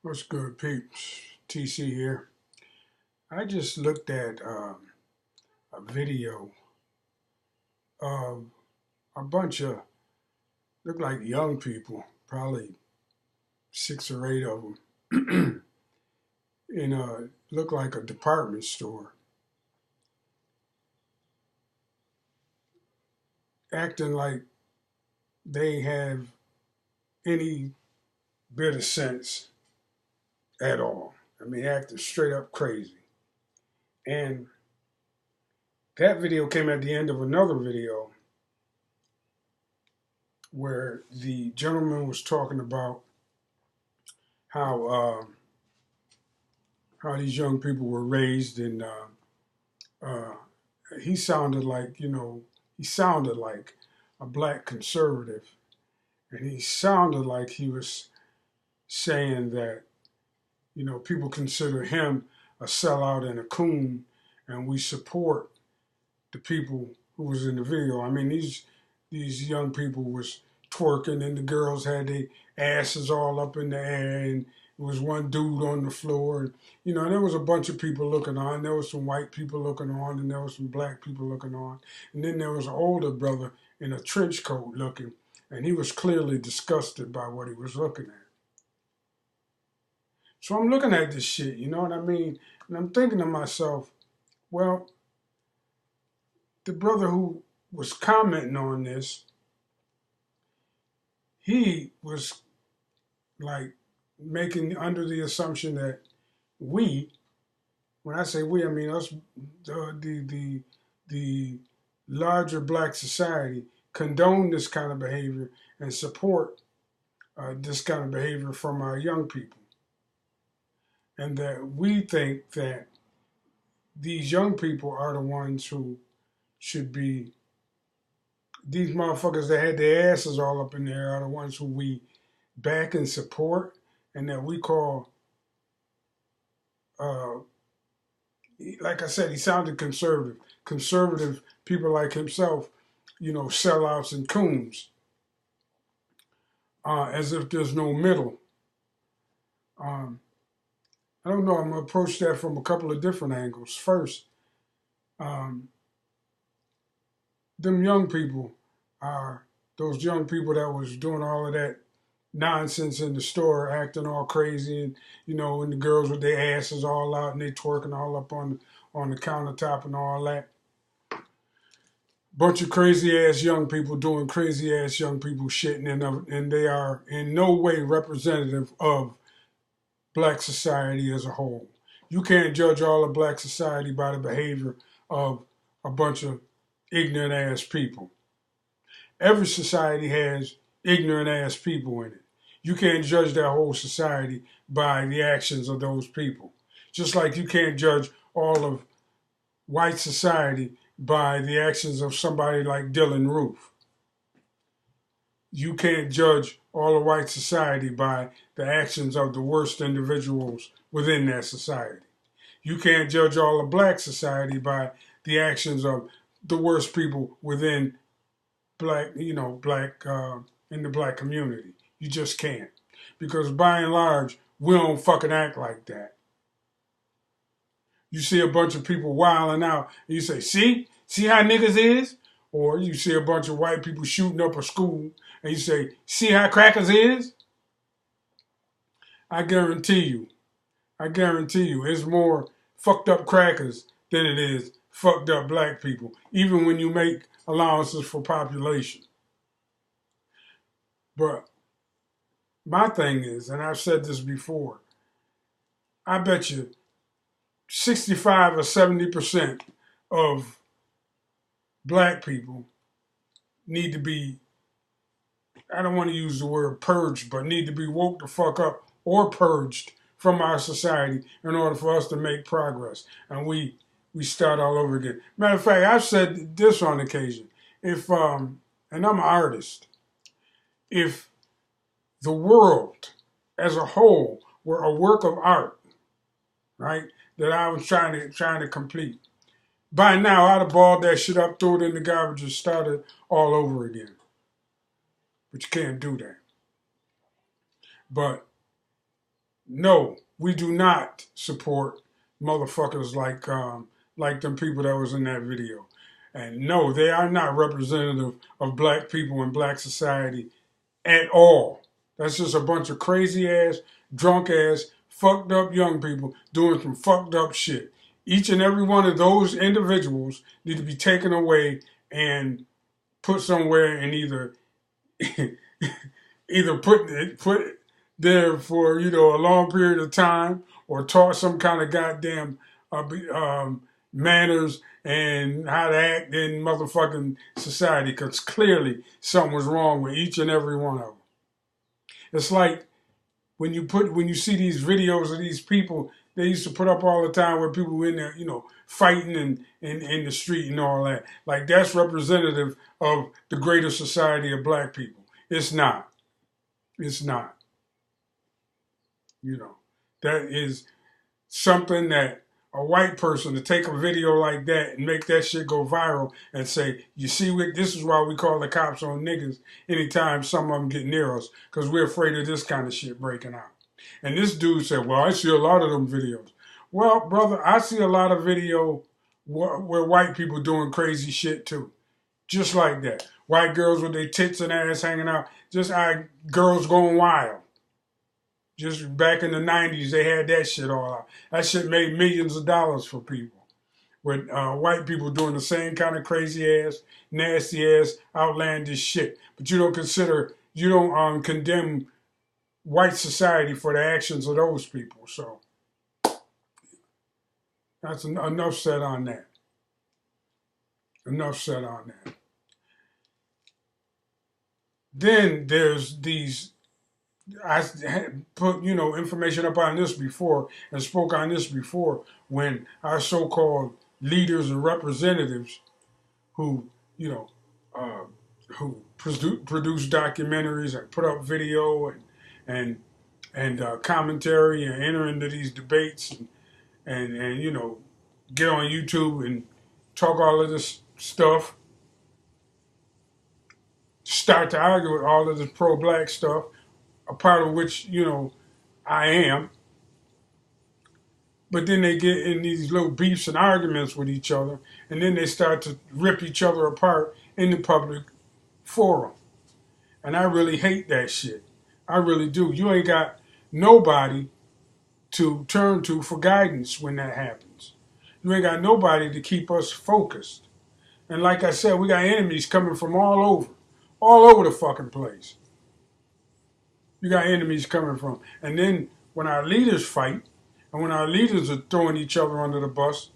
What's good, peeps? TC here. I just looked at a video of a bunch of, look like young people, probably 6 or 8 of them, in a, look like a department store, acting like they have any bit of sense at all. I mean, acting straight up crazy. And that video came at the end of another video where the gentleman was talking about how these young people were raised, and uh, he sounded like he sounded like a black conservative, and he sounded like he was saying that people consider him a sellout and a coon, and we support the people who was in the video. I mean, these young people was twerking, and the girls had their asses all up in the air, and there was one dude on the floor, and there was a bunch of people looking on. There was some white people looking on, and there was some black people looking on, and then there was an older brother in a trench coat looking, and he was clearly disgusted by what he was looking at. So I'm looking at this shit, you know what I mean? And I'm thinking to myself, well, the brother who was commenting on this, he was like making under the assumption that we, when I say we, I mean us, the larger black society, condone this kind of behavior and support this kind of behavior from our young people, and that we think that these young people are the ones who should be, these motherfuckers that had their asses all up in there are the ones who we back and support, and that we call, uh, like I said, he sounded conservative. Conservative people like himself, sellouts and coons, as if there's no middle. Um, I don't know. I'm gonna approach that from a couple of different angles. First, um, them young people are those young people that was doing all of that nonsense in the store, acting all crazy, and the girls with their asses all out and they twerking all up on the countertop and all that. Bunch of crazy ass young people doing crazy ass young people shit, and they are in no way representative of black society as a whole. You can't judge all of black society by the behavior of a bunch of ignorant ass people. Every society has ignorant ass people in it. You can't judge that whole society by the actions of those people. Just like you can't judge all of white society by the actions of somebody like Dylan Roof. You can't judge all of white society by the actions of the worst individuals within that society. You can't judge all of black society by the actions of the worst people within black, in the black community. You just can't. Because by and large, we don't fucking act like that. You see a bunch of people wilding out, and you say, see how niggas is? Or you see a bunch of white people shooting up a school, and you say, see how crackers is? I guarantee you, it's more fucked up crackers than it is fucked up black people, even when you make allowances for population. But my thing is, and I've said this before, I bet you 65 or 70% of black people need to be, I don't want to use the word purged, but need to be woke the fuck up or purged from our society in order for us to make progress. And we start all over again. Matter of fact, I've said this on occasion. If, and I'm an artist, if the world as a whole were a work of art, right, that I was trying to complete, by now I'd have balled that shit up, threw it in the garbage, and started all over again. But you can't do that. But No, we do not support motherfuckers like them people that was in that video. And no, they are not representative of black people and black society at all. That's just a bunch of crazy ass, drunk ass, fucked up young people doing some fucked up shit. Each and every one of those individuals need to be taken away and put somewhere and either put there for a long period of time, or taught some kind of goddamn manners and how to act in motherfucking society, because clearly something was wrong with each and every one of them. It's like when you see these videos of these people they used to put up all the time, where people were in there, fighting in the street and all that. Like, that's representative of the greater society of black people. It's not. It's not. That is something that a white person to take a video like that and make that shit go viral and say, you see, this is why we call the cops on niggas anytime some of them get near us, because we're afraid of this kind of shit breaking out. And this dude said, well, I see a lot of them videos. Well, brother, I see a lot of video where white people doing crazy shit too. Just like that. White girls with their tits and ass hanging out. Just girls going wild. Just back in the 90s, they had that shit all out. That shit made millions of dollars for people. With white people doing the same kind of crazy ass, nasty ass, outlandish shit. But you don't condemn white society for the actions of those people. So that's enough said on that. Enough said on that. Then there's these. I put information up on this before and spoke on this before, when our so-called leaders and representatives who uh, who produce documentaries and put up video and commentary and enter into these debates and get on YouTube and talk all of this stuff, start to argue with all of this pro-black stuff, a part of which I am. But then they get in these little beefs and arguments with each other, and then they start to rip each other apart in the public forum. And I really hate that shit. I really do. You ain't got nobody to turn to for guidance when that happens. You ain't got nobody to keep us focused. And like I said, we got enemies coming from all over the fucking place. You got enemies coming from. And then when our leaders fight, and when our leaders are throwing each other under the bus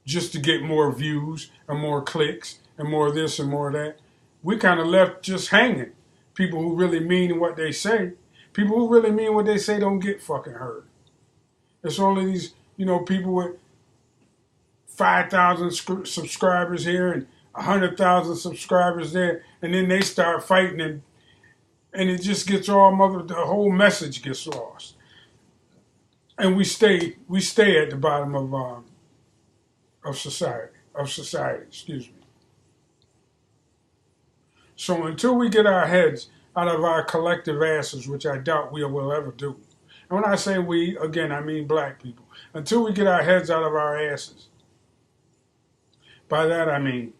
just to get more views and more clicks and more of this and more of that, we kind of left just hanging. People who really mean what they say. People who really mean what they say don't get fucking heard. It's only these, people with 5,000 subscribers here and 100,000 subscribers there, and then they start fighting, and it just gets the whole message gets lost. And we stay at the bottom of society, excuse me. So until we get our heads out of our collective asses, which I doubt we will ever do. And when I say we, again, I mean black people. Until we get our heads out of our asses. By that I mean,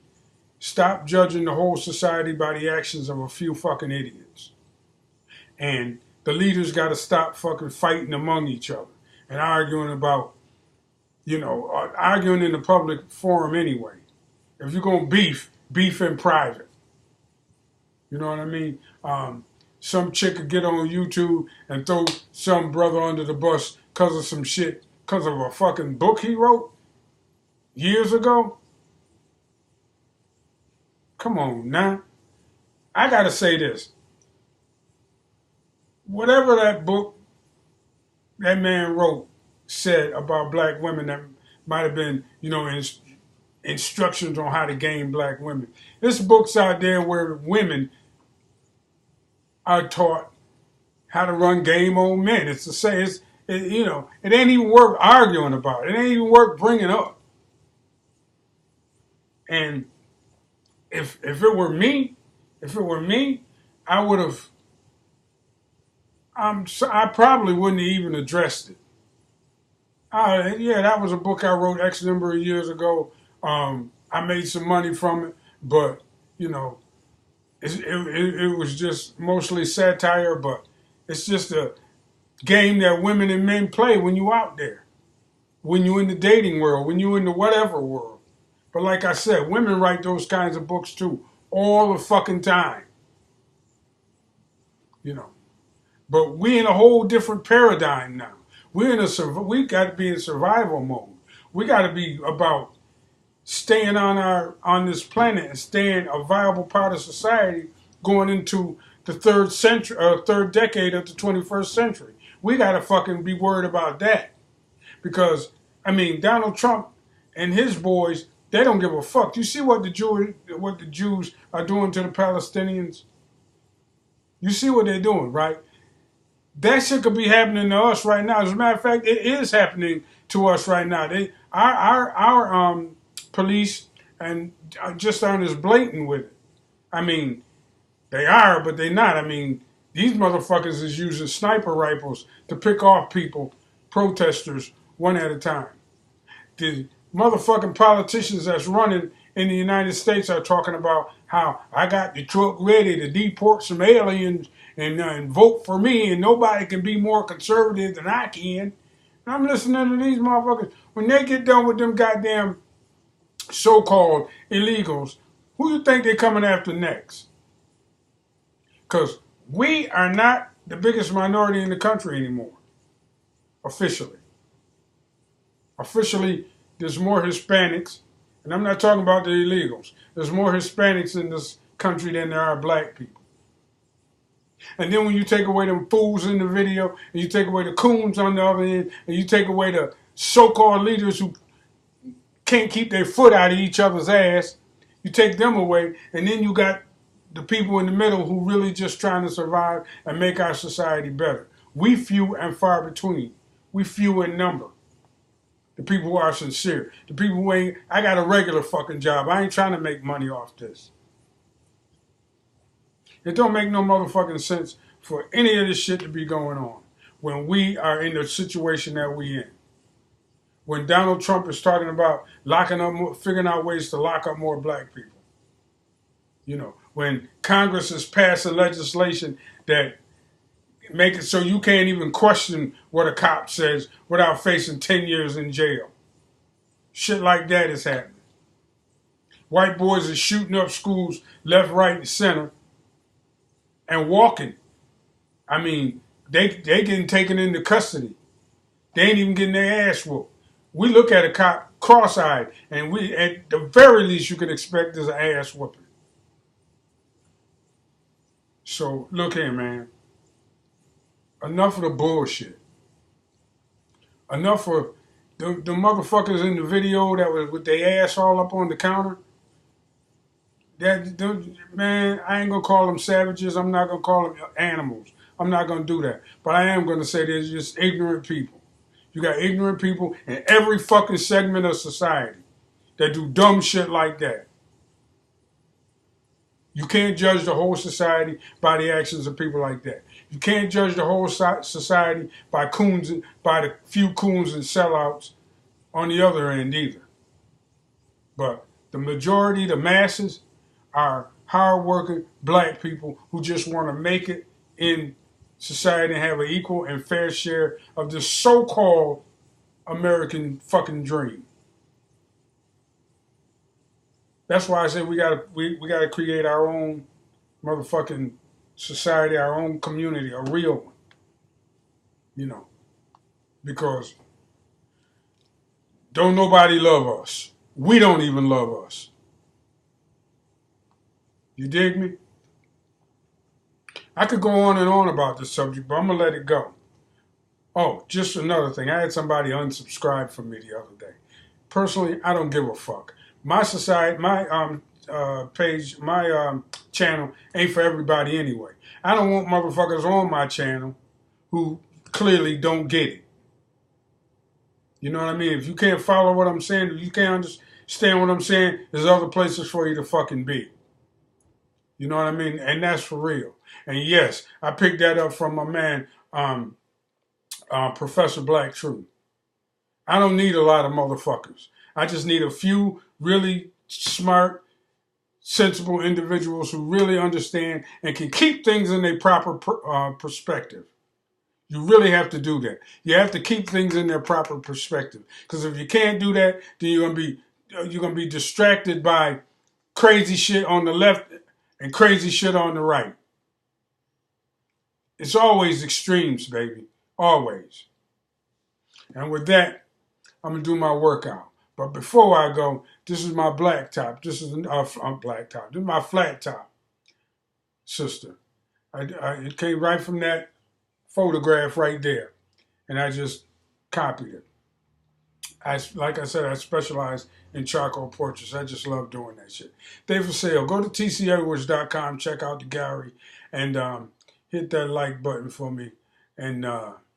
stop judging the whole society by the actions of a few fucking idiots. And the leaders got to stop fucking fighting among each other and arguing about, arguing in the public forum anyway. If you're going to beef in private. You know what I mean? Some chick could get on YouTube and throw some brother under the bus because of some shit, because of a fucking book he wrote years ago. Come on now. I got to say this. Whatever that book that man wrote said about black women, that might have been, instructions on how to gain black women. There's books out there where women are taught how to run game on men. It's to say, it ain't even worth arguing about. It ain't even worth bringing up. And if it were me, I would have I probably wouldn't have even addressed it. Yeah, that was a book I wrote X number of years ago. I made some money from it, but you know, it was just mostly satire. But it's just a game that women and men play when you out there, when you in the dating world, when you in the whatever world. But like I said, women write those kinds of books too, all the fucking time. You know. But we in a whole different paradigm now. We got to be in survival mode. We got to be about staying on this planet and staying a viable part of society going into the third decade of the 21st century. We got to fucking be worried about that because I mean Donald Trump and his boys, they don't give a fuck. You see what the Jews are doing to the Palestinians? You see what they're doing, right? That shit could be happening to us right now. As a matter of fact, it is happening to us right now. Our police and just aren't as blatant with it. I mean, they are, but they're not. I mean, these motherfuckers is using sniper rifles to pick off people, protesters, one at a time. The motherfucking politicians that's running in the United States are talking about how I got the truck ready to deport some aliens and vote for me, and nobody can be more conservative than I can. And I'm listening to these motherfuckers. When they get done with them goddamn so-called illegals, who you think they're coming after next? Because we are not the biggest minority in the country anymore, officially. Officially, there's more Hispanics, and I'm not talking about the illegals. There's more Hispanics in this country than there are black people. And then when you take away them fools in the video, and you take away the coons on the other end, and you take away the so-called leaders who can't keep their foot out of each other's ass, you take them away, and then you got the people in the middle who really just trying to survive and make our society better. We few and far between. We few in number. The people who are sincere. The people who ain't, I got a regular fucking job. I ain't trying to make money off this. It don't make no motherfucking sense for any of this shit to be going on when we are in the situation that we in. When Donald Trump is talking about figuring out ways to lock up more black people. You know, when Congress is passing legislation that make it so you can't even question what a cop says without facing 10 years in jail. Shit like that is happening. White boys are shooting up schools left, right, and center and walking. I mean, they getting taken into custody. They ain't even getting their ass whooped. We look at a cop cross-eyed, and we, at the very least, you can expect is an ass whooping. So look here, man. Enough of the bullshit. Enough of the motherfuckers in the video that was with their ass all up on the counter. Man, I ain't gonna call them savages. I'm not gonna call them animals. I'm not gonna do that. But I am gonna say there's just ignorant people. You got ignorant people in every fucking segment of society that do dumb shit like that. You can't judge the whole society by the actions of people like that. You can't judge the whole society by the few coons and sellouts on the other end either. But the majority, the masses, are hardworking black people who just want to make it in society and have an equal and fair share of this so-called American fucking dream. That's why I say we gotta create our own motherfucking society, our own community, a real one. You know, because don't nobody love us. We don't even love us. You dig me? I could go on and on about this subject, but I'm gonna let it go. Oh, just another thing. I had somebody unsubscribe from me the other day. Personally, I don't give a fuck. My society, my page, my channel ain't for everybody anyway. I don't want motherfuckers on my channel who clearly don't get it. You know what I mean? If you can't follow what I'm saying, if you can't understand what I'm saying, there's other places for you to fucking be. You know what I mean? And that's for real. And yes, I picked that up from my man, Professor Black Truth. I don't need a lot of motherfuckers. I just need a few really smart, sensible individuals who really understand and can keep things in their proper perspective. You really have to do that. You have to keep things in their proper perspective. Because if you can't do that, then you're gonna be distracted by crazy shit on the left and crazy shit on the right. It's always extremes, baby. Always. And with that, I'm gonna do my workout. But before I go, this is my black top. This is black top. This is my flat top, sister. It came right from that photograph right there, and I just copied it. Like I said, I specialize in charcoal portraits. I just love doing that shit. They for sale. Go to tcedwards.com, check out the gallery, and hit that like button for me, and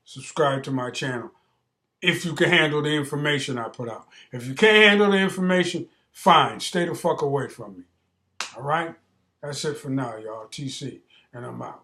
subscribe to my channel. If you can handle the information I put out. If you can't handle the information, fine. Stay the fuck away from me. All right? That's it for now, y'all. TC, and I'm out.